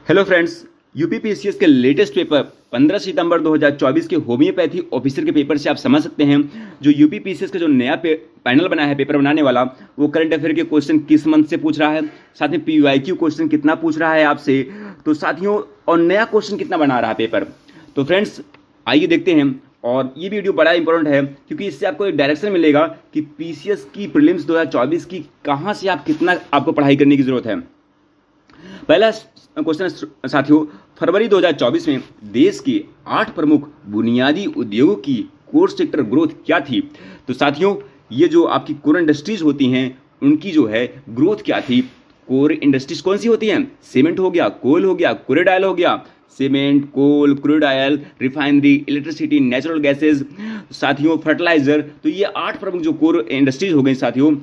Hello friends, UPPCS के latest paper 15 सितंबर 2024 के homeopathy officer के पेपर से आप समझ सकते हैं जो यूपीपीसीएस का जो नया पैनल बना है पेपर बनाने वाला, वो करंट अफेयर के क्वेश्चन किस मंथ से पूछ रहा है, साथ में पीवाईक्यू क्वेश्चन कितना पूछ रहा है आपसे, तो साथियों और नया क्वेश्चन कितना बना रहा है पेपर। तो फ्रेंड्स आइए देखते हैं। और ये वीडियो बड़ा इंपॉर्टेंट है क्योंकि इससे आपको एक डायरेक्शन मिलेगा कि पीसीएस की प्रीलिम्स 2024 की कहाँ से आप कितना आपको पढ़ाई करने की जरूरत है। पहला क्वेश्चन साथियों, फरवरी 2024 में देश के 8 प्रमुख बुनियादी उद्योगों की कोर सेक्टर ग्रोथ क्या थी। तो साथियों ये जो आपकी कोर इंडस्ट्रीज होती हैं उनकी जो है ग्रोथ क्या थी। कोर इंडस्ट्रीज कौन सी होती हैं? सीमेंट हो गया, कोल हो गया, क्रूड ऑयल हो गया, cement, coal, crude oil, refinery, electricity, natural gases, साथियों फर्टिलाइजर। तो ये 8 प्रमुख जो कोर इंडस्ट्रीज हो गई साथियों,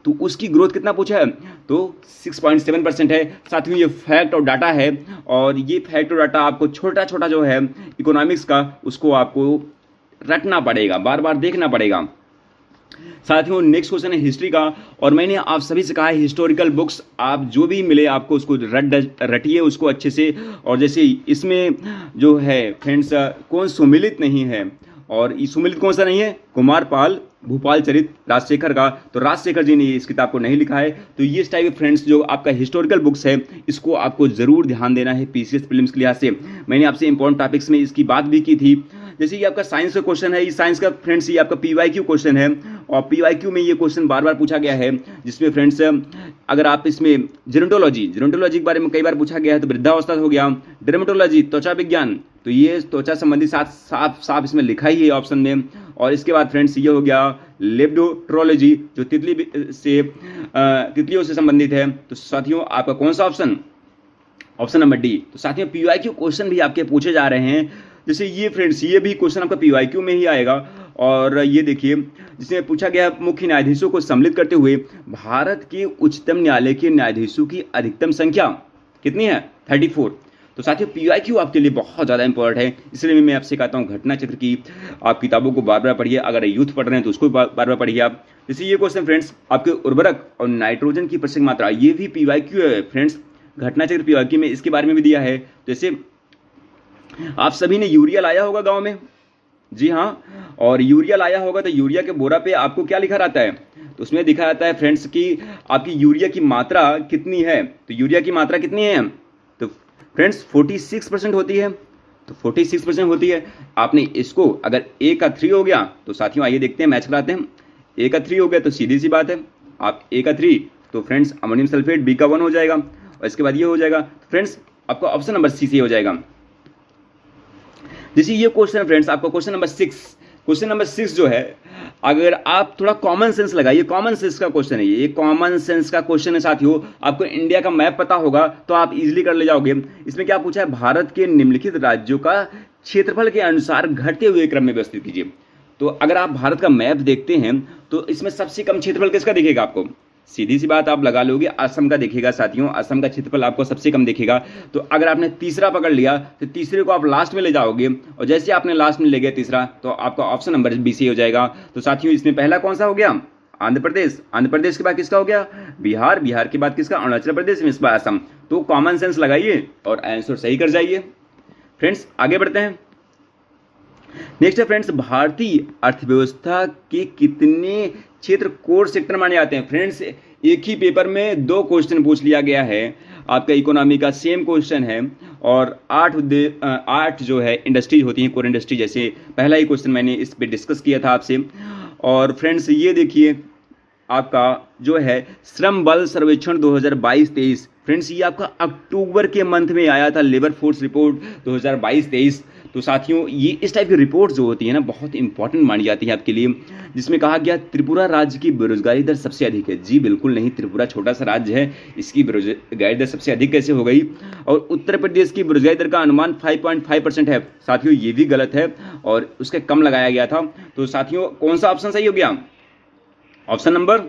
तो उसकी ग्रोथ कितना पूछा है? तो 6.7% है। साथियों ये फैक्ट और डाटा है और ये फैक्ट और डाटा आपको छोटा छोटा जो है इकोनॉमिक्स का उसको आपको रटना पड़ेगा, बार बार देखना पड़ेगा। साथियों नेक्स्ट क्वेश्चन है हिस्ट्री का, और मैंने आप सभी से कहा है हिस्टोरिकल बुक्स आप जो भी मिले आपको उसको रटिए उसको अच्छे से। और जैसे इसमें जो है फ्रेंड्स कौन सुमिलित नहीं है, और ये सुमिलित कौन सा नहीं है? कुमार पाल भूपाल चरित राजशेखर का, तो राजशेखर जी ने इस किताब को नहीं लिखा है। तो ये टाइप के फ्रेंड्स जो आपका हिस्टोरिकल बुक्स है इसको आपको जरूर ध्यान देना है पीसीएस प्रीलिम्स के लिहाज से। मैंने आपसे इंपॉर्टेंट टॉपिक्स में इसकी बात भी की थी। जैसे ये आपका साइंस का क्वेश्चन है, ये साइंस का फ्रेंड्स ये आपका पीवाईक्यू क्वेश्चन है, और पीवाईक्यू में ये क्वेश्चन बार बार पूछा गया है जिसमें फ्रेंड्स अगर आप इसमें जेरोंटोलॉजी के बारे में कई बार पूछा गया है, तो वृद्धावस्था हो गया, डर्मेटोलॉजी त्वचा विज्ञान, तो ये त्वचा संबंधी साफ इसमें लिखा ही है ऑप्शन में। और इसके बाद फ्रेंड्स ये हो गया लेप्टोट्रोलॉजी जो तितलियों से संबंधित है। तो साथियों आपका कौन सा ऑप्शन? Option number D. तो साथियों पीवाईक्यू क्वेश्चन भी आपके पूछे जा रहे हैं। जैसे ये फ्रेंड्स ये भी क्वेश्चन आपका पीवाईक्यू में ही आएगा। और ये देखिए जिसमें पूछा गया मुख्य न्यायाधीशों को सम्मिलित करते हुए भारत के उच्चतम न्यायालय के न्यायाधीशों की अधिकतम संख्या कितनी है? 34। तो साथियों पीवाईक्यू आपके लिए बहुत ज़्यादा इंपॉर्टेंट है, इसलिए मैं आपसे कहता हूँ घटना चित्र की आप किताबों को बार बार पढ़िए। अगर यूथ पढ़ रहे हैं तो उसको बार बार पढ़िए आप। जैसे ये क्वेश्चन फ्रेंड्स आपके उर्वरक और नाइट्रोजन की प्रतिशत मात्रा, ये भी पीवाईक्यू है फ्रेंड्स, घटना चित्र पीवाईक्यू में इसके बारे में भी दिया है। जैसे आप सभी ने यूरिया लाया होगा गाँव में, जी हाँ, और यूरिया लाया होगा तो यूरिया के बोरा पे आपको क्या लिखा रहता है? तो उसमें दिखा रहता है फ्रेंड्स कि आपकी यूरिया की मात्रा कितनी है। तो यूरिया की मात्रा कितनी है? तो फ्रेंड्स 46% होती है। तो 46% होती है। आपने इसको अगर A का 3 हो गया तो साथियों आइए देखते हैं, मैच कराते हैं। A का 3 हो गया तो सीधी सी बात है आप A का 3 तो फ्रेंड्स अमोनियम सल्फेट B का 1 हो जाएगा, और इसके बाद ये हो जाएगा। फ्रेंड्स आपका ऑप्शन नंबर C हो जाएगा। जैसे ये क्वेश्चन फ्रेंड्स आपका क्वेश्चन नंबर 6 जो है, अगर आप थोड़ा कॉमन सेंस लगाइए, कॉमन सेंस का क्वेश्चन है ये कॉमन सेंस का क्वेश्चन है साथियों। आपको इंडिया का मैप पता होगा तो आप इजीली कर ले जाओगे। इसमें क्या पूछा है? भारत के निम्नलिखित राज्यों का क्षेत्रफल के अनुसार घटते हुए क्रम में व्यवस्थित कीजिए। तो अगर आप भारत का मैप देखते हैं तो इसमें सबसे कम क्षेत्रफल किसका दिखेगा आपको? सीधी सी बात आप लगा लोगे, असम का दिखेगा साथियों, असम का क्षेत्रफल आपको सबसे कम दिखेगा। तो अगर आपने तीसरा पकड़ लिया तो तीसरे को आप लास्ट में ले जाओगे, और जैसे आपने लास्ट में ले गया तीसरा तो आपका ऑप्शन नंबर B हो जाएगा। तो साथियों इसमें पहला कौन सा हो गया? आंध्र प्रदेश के बाद किसका हो गया? बिहार के बाद किसका? अरुणाचल प्रदेश, इसके बाद असम। तो कॉमन सेंस लगाइए और आंसर सही कर जाइए। फ्रेंड्स आगे बढ़ते हैं। नेक्स्ट है फ्रेंड्स भारतीय अर्थव्यवस्था के कितने क्षेत्र कोर सेक्टर माने जाते हैं? फ्रेंड्स एक ही पेपर में 2 क्वेश्चन पूछ लिया गया है आपका इकोनॉमी का, सेम क्वेश्चन है, और 8 जो है इंडस्ट्रीज होती हैं कोर इंडस्ट्री। जैसे पहला ही क्वेश्चन मैंने इस पे डिस्कस किया था आपसे। और फ्रेंड्स ये देखिए आपका जो है श्रम बल सर्वेक्षण 2022-23, फ्रेंड्स ये आपका अक्टूबर के मंथ में आया था, लेबर फोर्स रिपोर्ट 2022-23। तो साथियों ये इस टाइप की रिपोर्ट जो होती है ना बहुत इंपॉर्टेंट मानी जाती है आपके लिए, जिसमें कहा गया त्रिपुरा राज्य की बेरोजगारी दर सबसे अधिक है। जी बिल्कुल नहीं, त्रिपुरा छोटा सा राज्य है, इसकी बेरोजगारी दर सबसे अधिक कैसे हो गई? और उत्तर प्रदेश की बेरोजगारी दर का अनुमान 5.5% है। साथियों ये भी गलत है और उसके कम लगाया गया था। तो साथियों कौन सा ऑप्शन सही हो गया? Option number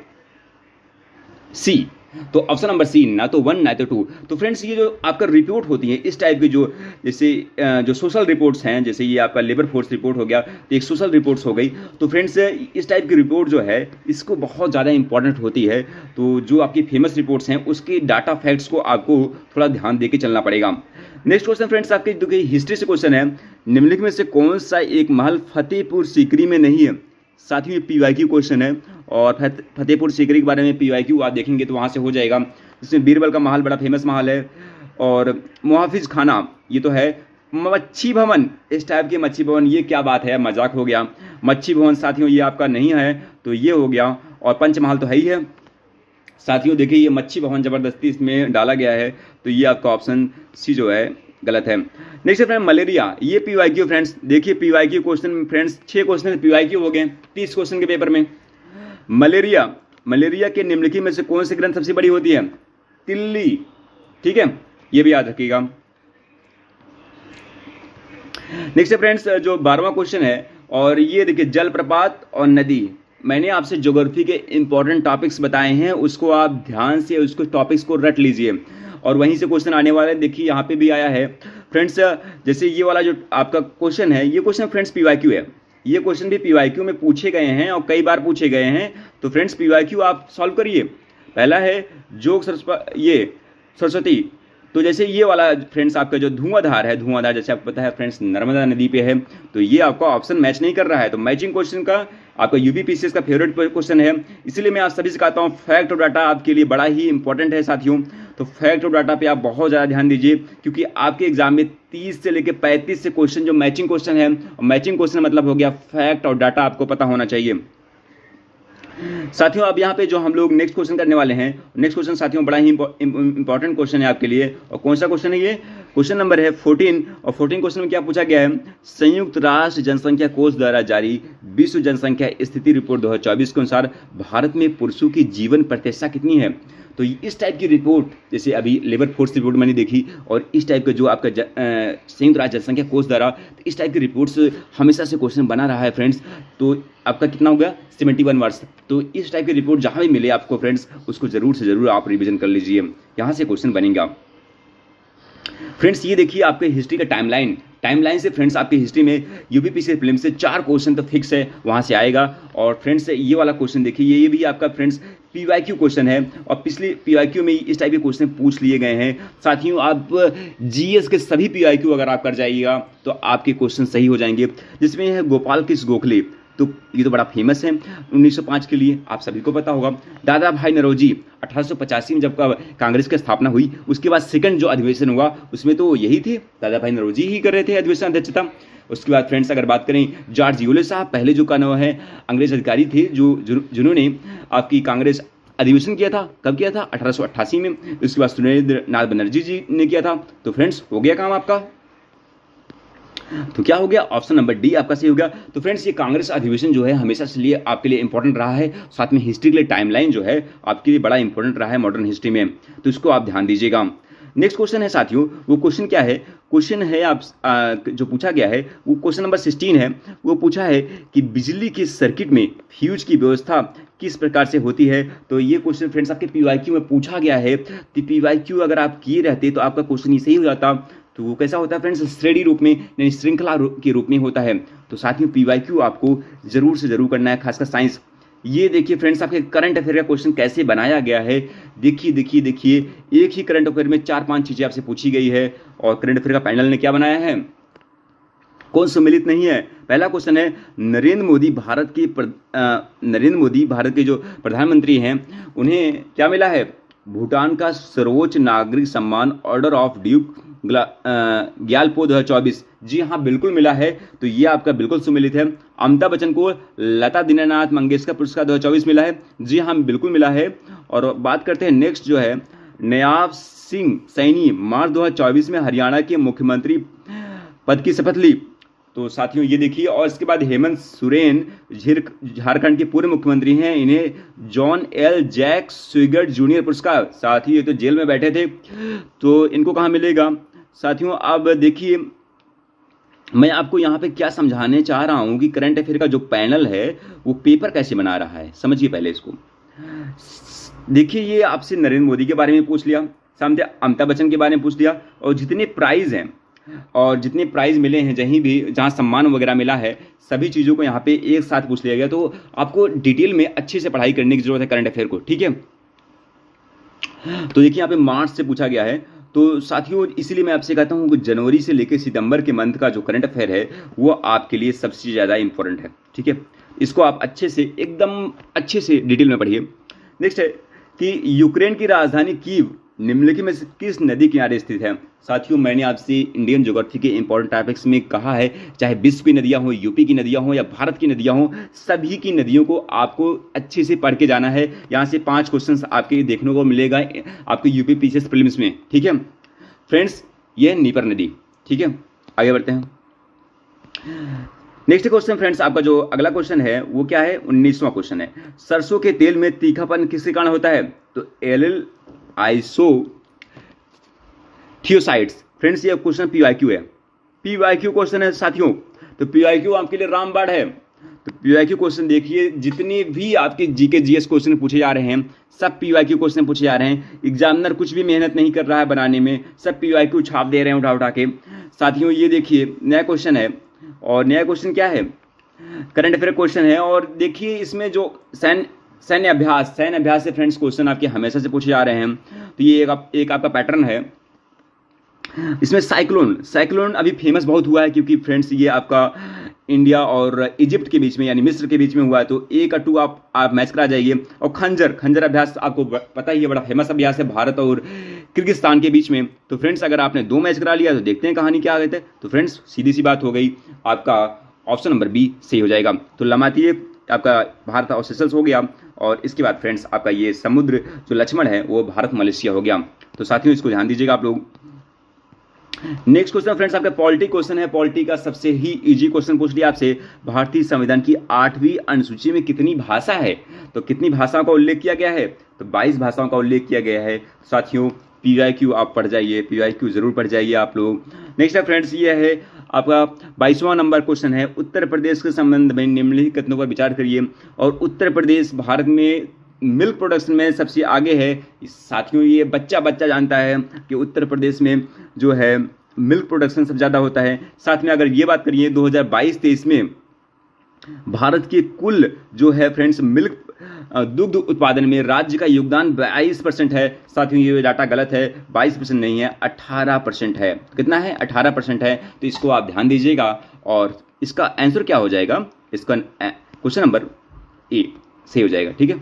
C। तो ऑप्शन नंबर सी, ना तो 1 ना तो 2। तो फ्रेंड्स ये जो आपका रिपोर्ट होती है इस टाइप की, जो जैसे जो सोशल रिपोर्ट्स हैं, जैसे ये आपका लेबर फोर्स रिपोर्ट हो गया, तो एक सोशल रिपोर्ट्स हो गई। तो फ्रेंड्स इस टाइप की रिपोर्ट जो है इसको बहुत ज़्यादा इंपॉर्टेंट होती है। तो जो आपकी फेमस रिपोर्ट्स हैं उसके डाटा फैक्ट्स को आपको थोड़ा ध्यान दे के चलना पड़ेगा। नेक्स्ट क्वेश्चन फ्रेंड्स आपके देखिए हिस्ट्री से क्वेश्चन है, निम्नलिखित में से कौन सा एक महल फतेहपुर सीकरी में नहीं है। साथियों ये PYQ क्वेश्चन है, और फतेहपुर सीकरी के बारे में PYQ आप देखेंगे तो वहाँ से हो जाएगा। इसमें बीरबल का महल बड़ा फेमस महल है, और मुहाफिज खाना ये तो है। मच्छी भवन, इस टाइप के मच्छी भवन, ये क्या बात है, मजाक हो गया। मच्छी भवन साथियों ये आपका नहीं है, तो ये हो गया। और पंचमहल तो है ही है साथियों। देखिए ये मच्छी भवन ज़बरदस्ती इसमें डाला गया है, तो ये आपका ऑप्शन सी जो है गलत है। नेक्स्ट है फ्रेंड मलेरिया, ये PYQ फ्रेंड्स। देखिए PYQ question friends 6 question PYQ हो गए 30 क्वेश्चन के पेपर में। मलेरिया के निम्नलिखित में से कौन सी ग्रंथ सबसे बड़ी होती है? तिल्ली, ठीक है, ये भी याद रखिएगा। नेक्स्ट है फ्रेंड्स जो 12वां क्वेश्चन है, और ये देखिए जलप्रपात और नदी। मैंने आपसे ज्योग्राफी के इंपॉर्टेंट टॉपिक्स बताए हैं, उसको आप ध्यान से उसको टॉपिक्स को रट लीजिए, और वहीं से क्वेश्चन आने वाले हैं। देखिए यहाँ पे भी आया है फ्रेंड्स, जैसे ये वाला जो आपका क्वेश्चन है, ये क्वेश्चन फ्रेंड्स PYQ है। ये क्वेश्चन भी PYQ में पूछे गए हैं और कई बार पूछे गए हैं। तो फ्रेंड्स PYQ आप सॉल्व करिए। पहला है जोग सरस्वती। तो जैसे ये वाला फ्रेंड्स आपका जो धुआंधार है, धुआंधार जैसे आपको पता है फ्रेंड्स नर्मदा नदी पे है, तो ये आपका ऑप्शन मैच नहीं कर रहा है। तो मैचिंग क्वेश्चन का आपका UPPCS का फेवरेट क्वेश्चन है, इसलिए मैं आप सभी से कहता हूँ फैक्ट और डाटा आपके लिए बड़ा ही इंपॉर्टेंट है साथियों। तो फैक्ट और डाटा पे आप बहुत ज़्यादा ध्यान दीजिए, क्योंकि आपके एग्जाम में 30 से लेकर 35 से क्वेश्चन जो मैचिंग क्वेश्चन है, और मैचिंग क्वेश्चन मतलब हो गया फैक्ट और डाटा आपको पता होना चाहिए साथियों। अब यहाँ पे जो हम लोग नेक्स्ट क्वेश्चन करने वाले हैं, नेक्स्ट क्वेश्चन साथियों बड़ा ही इंपॉर्टेंट क्वेश्चन है आपके लिए। और कौन सा क्वेश्चन है ये? क्वेश्चन नंबर है 14, और 14 क्वेश्चन में क्या पूछा गया है? संयुक्त राष्ट्र जनसंख्या कोष द्वारा जारी विश्व जनसंख्या स्थिति रिपोर्ट 2024 के अनुसार भारत में पुरुषों की जीवन प्रतिशतता कितनी है? तो इस टाइप की रिपोर्ट, जैसे अभी लेबर फोर्स रिपोर्ट मैंने देखी, और इस टाइप का जो आपका संयुक्त राष्ट्र जनसंख्या कोष द्वारा, तो इस टाइप की रिपोर्ट्स हमेशा से क्वेश्चन बना रहा है फ्रेंड्स। तो आपका कितना हो गया? 71 वर्ष। तो इस टाइप की रिपोर्ट जहाँ भी मिले आपको फ्रेंड्स, उसको जरूर से जरूर आप रिविजन कर लीजिए, यहाँ से क्वेश्चन बनेगा फ्रेंड्स। ये देखिए आपके हिस्ट्री का टाइमलाइन से फ्रेंड्स आपकी हिस्ट्री में UPPCS प्रीलिम्स से 4 क्वेश्चन तो फिक्स है, वहाँ से आएगा। और फ्रेंड्स ये वाला क्वेश्चन देखिए, ये भी आपका फ्रेंड्स PYQ क्वेश्चन है, और पिछले PYQ में इस टाइप के क्वेश्चन पूछ लिए गए हैं साथियों। आप GS के सभी PYQ अगर आप कर जाइएगा तो आपके क्वेश्चन सही हो जाएंगे। जिसमें है गोपाल कृष्ण गोखले, तो ये तो बड़ा फेमस है 1905 के लिए, आप सभी को पता होगा। दादा भाई नौरोजी 1885 में जब कांग्रेस की स्थापना हुई, उसके बाद सेकंड जो अधिवेशन हुआ उसमें तो यही थे, दादा भाई नौरोजी ही कर रहे थे अधिवेशन अध्यक्षता। उसके बाद फ्रेंड्स अगर बात करें, जॉर्ज यूले साहब पहले जो का नाम है अंग्रेज अधिकारी थे जिन्होंने आपकी कांग्रेस अधिवेशन किया था। कब किया था? 1888 में। उसके बाद सुरेंद्र नाथ बनर्जी जी ने किया था। तो फ्रेंड्स हो गया काम आपका, तो क्या हो गया? ऑप्शन नंबर डी आपका सही हो गया। तो फ्रेंड्स ये कांग्रेस अधिवेशन जो है हमेशा से लिए आपके लिए इंपॉर्टेंट रहा है, साथ में हिस्ट्री के लिए टाइमलाइन जो है आपके लिए बड़ा इंपॉर्टेंट रहा है मॉडर्न हिस्ट्री में, तो इसको आप ध्यान दीजिएगा। नेक्स्ट क्वेश्चन है साथियों, वो क्वेश्चन क्या है? क्वेश्चन है आप जो पूछा गया है वो क्वेश्चन नंबर 16 है। वो पूछा है कि बिजली के सर्किट में फ्यूज की व्यवस्था किस प्रकार से होती है। तो ये क्वेश्चन फ्रेंड्स आपके PYQ में पूछा गया है। तो PYQ अगर आप किए रहते तो आपका क्वेश्चन ही सही हो जाता। तो वो कैसा होता है फ्रेंड्स? श्रेणी रूप में यानी श्रृंखला के रूप में होता है। तो साथियों PYQ आपको जरूर से जरूर करना है, खासकर साइंस। ये देखिए फ्रेंड्स आपके करंट अफेयर का क्वेश्चन कैसे बनाया गया है। देखिए एक ही करंट अफेयर में 4-5 चीजें आपसे पूछी गई है, और करंट अफेयर का पैनल ने क्या बनाया है? कौन सम्मिलित नहीं है? पहला क्वेश्चन है नरेंद्र मोदी भारत के जो प्रधानमंत्री हैं उन्हें क्या मिला है? भूटान का सर्वोच्च नागरिक सम्मान ऑर्डर ऑफ ड्यूक ग्यालपो 2024। जी हाँ बिल्कुल मिला है, तो ये आपका बिल्कुल सम्मिलित है। अमिताभ बच्चन को लता दीनानाथ मंगेशकर पुरस्कार 2024 मिला है। जी हाँ बिल्कुल मिला है। और बात करते हैं नेक्स्ट जो है नयाब सिंह सैनी मार्च 2024 में हरियाणा के मुख्यमंत्री पद की शपथ ली। तो साथियों ये देखिए, और इसके बाद हेमंत सोरेन झारखंड के पूर्व मुख्यमंत्री हैं, इन्हें जॉन एल जैक स्विगर्ट जूनियर पुरस्कार। साथियों ये तो जेल में बैठे थे, तो इनको कहाँ मिलेगा? साथियों अब देखिए मैं आपको यहाँ पे क्या समझाने चाह रहा हूँ कि करंट अफेयर का जो पैनल है वो पेपर कैसे बना रहा है, समझिए पहले इसको। देखिए ये आपसे नरेंद्र मोदी के बारे में पूछ लिया, सामने अमिताभ बच्चन के बारे में पूछ लिया, और जितने प्राइज हैं और जितने प्राइज मिले हैं, जहीं भी जहाँ सम्मान वगैरह मिला है, सभी चीज़ों को यहाँ पे एक साथ पूछ लिया गया। तो आपको डिटेल में अच्छे से पढ़ाई करने की जरूरत है करंट अफेयर को, ठीक है। तो देखिए यहाँ पे मार्च से पूछा गया है। तो साथियों इसीलिए मैं आपसे कहता हूँ कि जनवरी से लेकर सितंबर के मंथ का जो करंट अफेयर है वो आपके लिए सबसे ज़्यादा इंपॉर्टेंट है, ठीक है। इसको आप अच्छे से एकदम अच्छे से डिटेल में पढ़िए। नेक्स्ट है कि यूक्रेन की राजधानी कीव निम्नलिखित में से किस नदी किनारे स्थित है। साथियों मैंने आपसे इंडियन ज्योग्राफी के इंपॉर्टेंट टॉपिक्स में कहा है, चाहे विश्व की नदियां हो, यूपी की नदियां हो या भारत की नदियां हो, सभी की नदियों को आपको अच्छे से पढ़ के जाना है। यहाँ से 5 क्वेश्चंस आपके देखने को मिलेगा आपके यूपी पीसीएस प्रीलिम्स में, ठीक है फ्रेंड्स। ये है नीपर नदी, ठीक है। आगे बढ़ते हैं। नेक्स्ट क्वेश्चन फ्रेंड्स, आपका जो अगला क्वेश्चन है वो क्या है, 19वां क्वेश्चन है। सरसों के तेल में तीखापन किसके कारण होता है। तो एलिल आइसो थियोसाइड्स। फ्रेंड्स ये क्वेश्चन पीवाईक्यू है, पीवाईक्यू क्वेश्चन है साथियों। तो पीवाईक्यू आपके लिए रामबाण है। तो पीवाईक्यू क्वेश्चन देखिए, जितने भी आपके जीके जीएस क्वेश्चन पूछे जा रहे हैं सब पीवाईक्यू क्वेश्चन पूछे जा रहे हैं। एग्जामिनर कुछ भी मेहनत नहीं कर रहा है बनाने में, सब पीवाईक्यू छाप दे रहे हैं उठा उठा के। साथियों ये देखिए नया क्वेश्चन है, और नया क्वेश्चन क्या है, करंट अफेयर क्वेश्चन है। और देखिए इसमें जो सैन्य अभ्यास से फ्रेंड्स क्वेश्चन आपके हमेशा से पूछे जा रहे हैं। तो ये एक आपका पैटर्न है। इसमें साइक्लोन अभी फेमस बहुत हुआ है, क्योंकि फ्रेंड्स ये आपका इंडिया और इजिप्ट के बीच में यानी मिस्र के बीच में हुआ है। तो ए का 2 आप मैच करा जाइए। और खंजर अभ्यास आपको पता ही है, बड़ा फेमस अभ्यास है भारत और किर्गिस्तान के बीच में। तो फ्रेंड्स अगर आपने 2 मैच करा लिया तो देखते हैं कहानी क्या आ गए थे। तो फ्रेंड्स सीधी सी बात हो गई, आपका ऑप्शन नंबर बी सही हो जाएगा। तो लमातीय आपका भारत और सेशल्स हो गया, और इसके बाद फ्रेंड्स आपका ये समुद्र जो लक्ष्मण है वो भारत मलेशिया हो गया। तो साथियों इसको ध्यान दीजिएगा आप लोग। नेक्स्ट क्वेश्चन फ्रेंड्स आपका पॉलिटी क्वेश्चन है। पॉलिटी का सबसे ही इजी क्वेश्चन पूछ लिया आपसे, भारतीय संविधान की 8वीं अनुसूची में कितनी भाषा है। तो कितनी भाषाओं का उल्लेख किया गया है, तो 22 भाषाओं का उल्लेख किया गया है। साथियों पीवाईक्यू आप पढ़ जाइए, पीवाईक्यू जरूर पढ़ जाइए आप लोग। नेक्स्ट है फ्रेंड्स ये है आपका 22वां नंबर क्वेश्चन है, उत्तर प्रदेश के संबंध में निम्नलिखित कथनों पर विचार करिए। और उत्तर प्रदेश भारत में मिल्क प्रोडक्शन में सबसे आगे है। साथियों ये बच्चा जानता है कि उत्तर प्रदेश में जो है मिल्क प्रोडक्शन सबसे ज़्यादा होता है। साथ में अगर ये बात करिए 2022-23 में भारत के कुल जो है फ्रेंड्स मिल्क दुग्ध उत्पादन में राज्य का योगदान 22% है। साथियों ये डाटा गलत है, 22% नहीं है, 18% है। कितना है, 18% है। तो इसको आप ध्यान दीजिएगा, और इसका आंसर क्या हो जाएगा, इसका क्वेश्चन नंबर ए सही हो जाएगा, ठीक है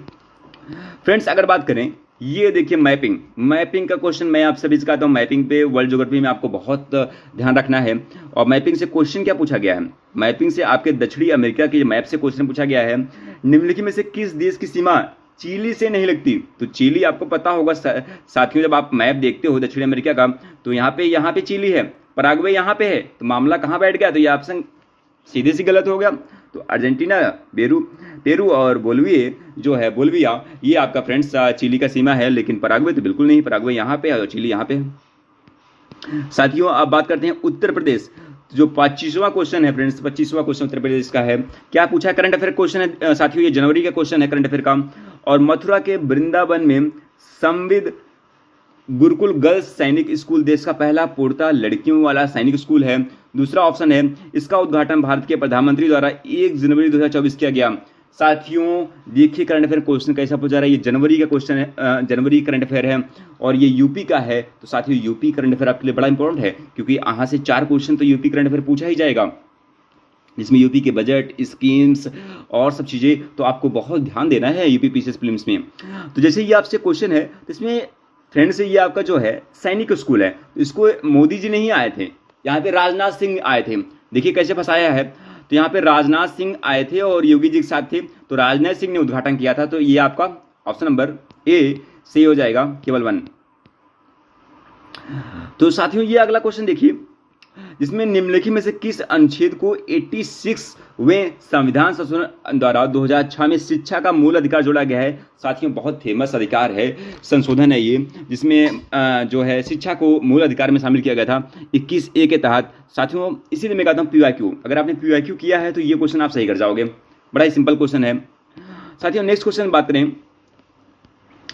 फ्रेंड्स। अगर बात करें ये देखिए मैपिंग का क्वेश्चन मैं आप सभी से कहता हूँ, मैपिंग पे वर्ल्ड ज्योग्राफी में आपको बहुत ध्यान रखना है। और मैपिंग से क्वेश्चन क्या पूछा गया है, मैपिंग से आपके दक्षिणी अमेरिका के मैप से क्वेश्चन पूछा गया है। निम्नलिखित में से किस देश की सीमा चिली से नहीं लगती। तो चिली आपको पता होगा साथियों, जब आप मैप देखते हो दक्षिणी अमेरिका का, तो यहाँ पे चिली है, पराग्वे यहाँ पे है। तो मामला कहाँ बैठ गया, तो ये ऑप्शन सीधे से गलत हो गया। तो अर्जेंटीना, पेरू और बोलिविया ये आपका फ्रेंड्स चिली का सीमा है, लेकिन पराग्वे तो बिल्कुल नहीं, पराग्वे यहाँ पे है और चिली यहाँ पे है। साथियों अब बात करते हैं उत्तर प्रदेश, जो 25वां क्वेश्चन है फ्रेंड्स, 25वां क्वेश्चन उत्तर प्रदेश का है। क्या पूछा है, करंट अफेयर क्वेश्चन है साथियों, ये जनवरी का क्वेश्चन है करंट अफेयर का। और मथुरा के वृंदावन में संविद गुरुकुल गर्ल्स सैनिक स्कूल देश का पहला पूर्णतः लड़कियों वाला सैनिक स्कूल है। दूसरा ऑप्शन है, इसका उद्घाटन भारत के प्रधानमंत्री द्वारा 1 जनवरी 2024 किया गया। साथियों देखिए करंट अफेयर क्वेश्चन कैसा पूछा रहा है, ये जनवरी का क्वेश्चन है, जनवरी करंट अफेयर है, और ये यूपी का है। तो साथियों यूपी करंट अफेयर आपके लिए बड़ा इंपॉर्टेंट है, क्योंकि यहाँ से 4 क्वेश्चन तो यूपी करंट अफेयर पूछा ही जाएगा, जिसमें यूपी के बजट, स्कीम्स और सब चीज़ें। तो आपको बहुत ध्यान देना है यूपी पीसीएस प्रीलिम्स में। तो जैसे ये आपसे क्वेश्चन है, तो इसमें फ्रेंड्स ये आपका जो है सैनिक स्कूल है, तो इसको मोदी जी नहीं आए थे, यहाँ पे राजनाथ सिंह आए थे। देखिए कैसे फंसाया है, तो यहाँ पे राजनाथ सिंह आए थे और योगी जी के साथ थे, तो राजनाथ सिंह ने उद्घाटन किया था। तो ये आपका ऑप्शन नंबर ए सही हो जाएगा, केवल 1। तो साथियों ये अगला क्वेश्चन देखिए, जिसमें निम्नलिखित में से किस अनुच्छेद को 86वें संविधान संशोधन द्वारा 2006 में शिक्षा का मूल अधिकार जोड़ा गया है। साथियों बहुत फेमस अधिकार है, संशोधन है ये, जिसमें जो है शिक्षा को मूल अधिकार में शामिल किया गया था 21A के तहत। साथियों इसीलिए मैं कहता हूँ पीवाईक्यू, अगर आपने पीवाईक्यू किया है तो ये क्वेश्चन आप सही कर जाओगे, बड़ा ही सिंपल क्वेश्चन है। साथियों नेक्स्ट क्वेश्चन बात करें,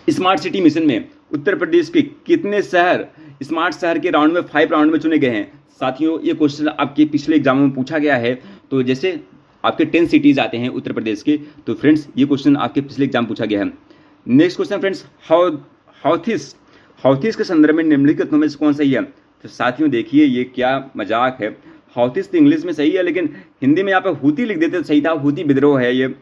स्मार्ट सिटी मिशन में उत्तर प्रदेश के कितने शहर स्मार्ट शहर के राउंड में 5 राउंड में चुने गए हैं? साथियों, ये क्वेश्चन आपके पिछले एग्जामों में पूछा गया है। तो जैसे आपके 10 सिटीज आते हैं उत्तर प्रदेश के, तो फ्रेंड्स ये क्वेश्चन आपके पिछले एग्जाम पूछा गया है। नेक्स्ट क्वेश्चन फ्रेंड्स, हाउथीस के संदर्भ में निम्नलिखित में से कौन सही है? तो साथियों देखिए, ये क्या मजाक है। हाउथीस तो इंग्लिश में सही है, लेकिन हिंदी में यहाँ पे हूती लिख देते तो सही था। हूती विद्रोह है ये,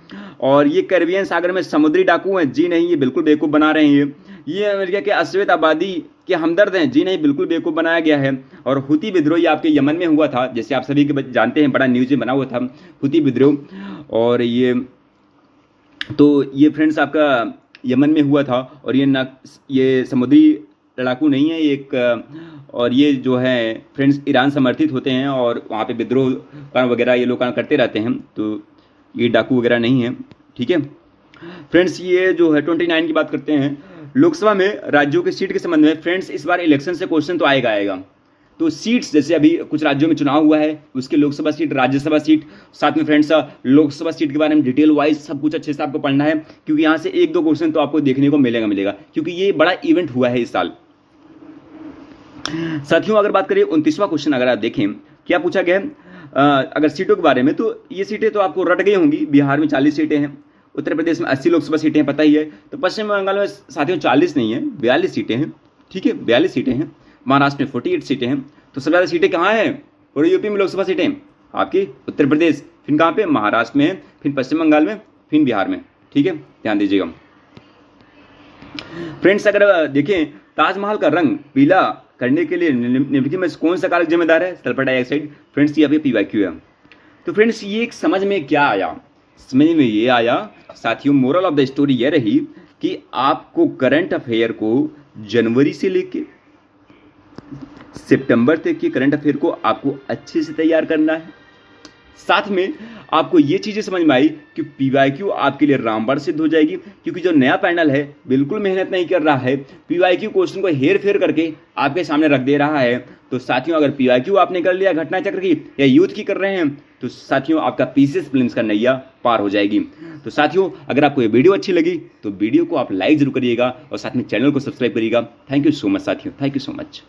और ये कैरिबियन सागर में समुद्री डाकू हैं। जी नहीं, ये बिल्कुल बेवकूफ़ बना रहे हैं। ये अमेरिका के अश्वेत आबादी के हमदर्द हैं। जी नहीं, बिल्कुल बेवकूफ़ बनाया गया है। और हूती विद्रोह ये आपके यमन में हुआ था, जैसे आप सभी के जानते हैं, बड़ा न्यूज में बना हुआ था हूती विद्रोह। और ये फ्रेंड्स आपका यमन में हुआ था। और ये समुद्री लड़ाकू नहीं है एक, और ये जो है फ्रेंड्स ईरान समर्थित होते हैं और वहाँ पे विद्रोह वगैरह ये लोग करते रहते हैं। तो ये डाकू वगैरह नहीं है, ठीक है फ्रेंड्स। ये जो है 29 की बात करते हैं। लोकसभा में राज्यों के सीट के संबंध में फ्रेंड्स इस बार इलेक्शन से क्वेश्चन तो आएगा। तो सीट्स जैसे अभी कुछ राज्यों में चुनाव हुआ है, उसके लोकसभा सीट, राज्यसभा सीट, साथ में फ्रेंड्स लोकसभा सीट के बारे में डिटेल वाइज सब कुछ अच्छे से आपको पढ़ना है, क्योंकि यहाँ से 1-2 क्वेश्चन तो आपको देखने को मिलेगा, क्योंकि ये बड़ा इवेंट हुआ है इस साल। साथियों, अगर बात करें 29वां क्वेश्चन अगर आप देखें, क्या पूछा गया है अगर सीटों के बारे में, तो ये सीटें तो आपको रट गई होंगी। बिहार में 40 सीटें हैं, उत्तर प्रदेश में 80 लोकसभा सीटें हैं, पता ही है। तो पश्चिम बंगाल में साथियों 40 नहीं है, 42 सीटें हैं, ठीक है, 42 सीटें हैं। महाराष्ट्र में 48 सीटें हैं। तो सबसे ज़्यादा सीटें कहाँ हैं? पूरे यूपी में लोकसभा सीटें आपकी उत्तर प्रदेश, फिर कहाँ पे? महाराष्ट्र में, फिर पश्चिम बंगाल में, फिर बिहार में, ठीक है, ध्यान दीजिएगा फ्रेंड्स। अगर देखें ताजमहल का रंग पीला करने के लिए निम्नलिखित में कौन सा कारक जिम्मेदार है? Sulphur dioxide. फ्रेंड्स ये अभी PYQ है। तो फ्रेंड्स ये एक समझ में क्या आया? समझ में ये आया साथियों, मोरल ऑफ द स्टोरी ये रही कि आपको करंट अफेयर को जनवरी से लेके सितंबर तक के करंट अफेयर को आपको अच्छे से तैयार करना है। साथ में आपको ये चीजें समझ में आई कि PYQ आपके लिए रामबाण सिद्ध हो जाएगी, क्योंकि जो नया पैनल है बिल्कुल मेहनत नहीं कर रहा है, PYQ क्वेश्चन को हेर फेर करके आपके सामने रख दे रहा है। तो साथियों, अगर PYQ आपने कर लिया घटना चक्र की या यूथ की कर रहे हैं, तो साथियों आपका PCS प्रीलिम्स का नैया पार हो जाएगी। तो साथियों, अगर आपको ये वीडियो अच्छी लगी तो वीडियो को आप लाइक जरूर करिएगा और साथ में चैनल को सब्सक्राइब करिएगा। थैंक यू सो मच साथियों, थैंक यू सो मच।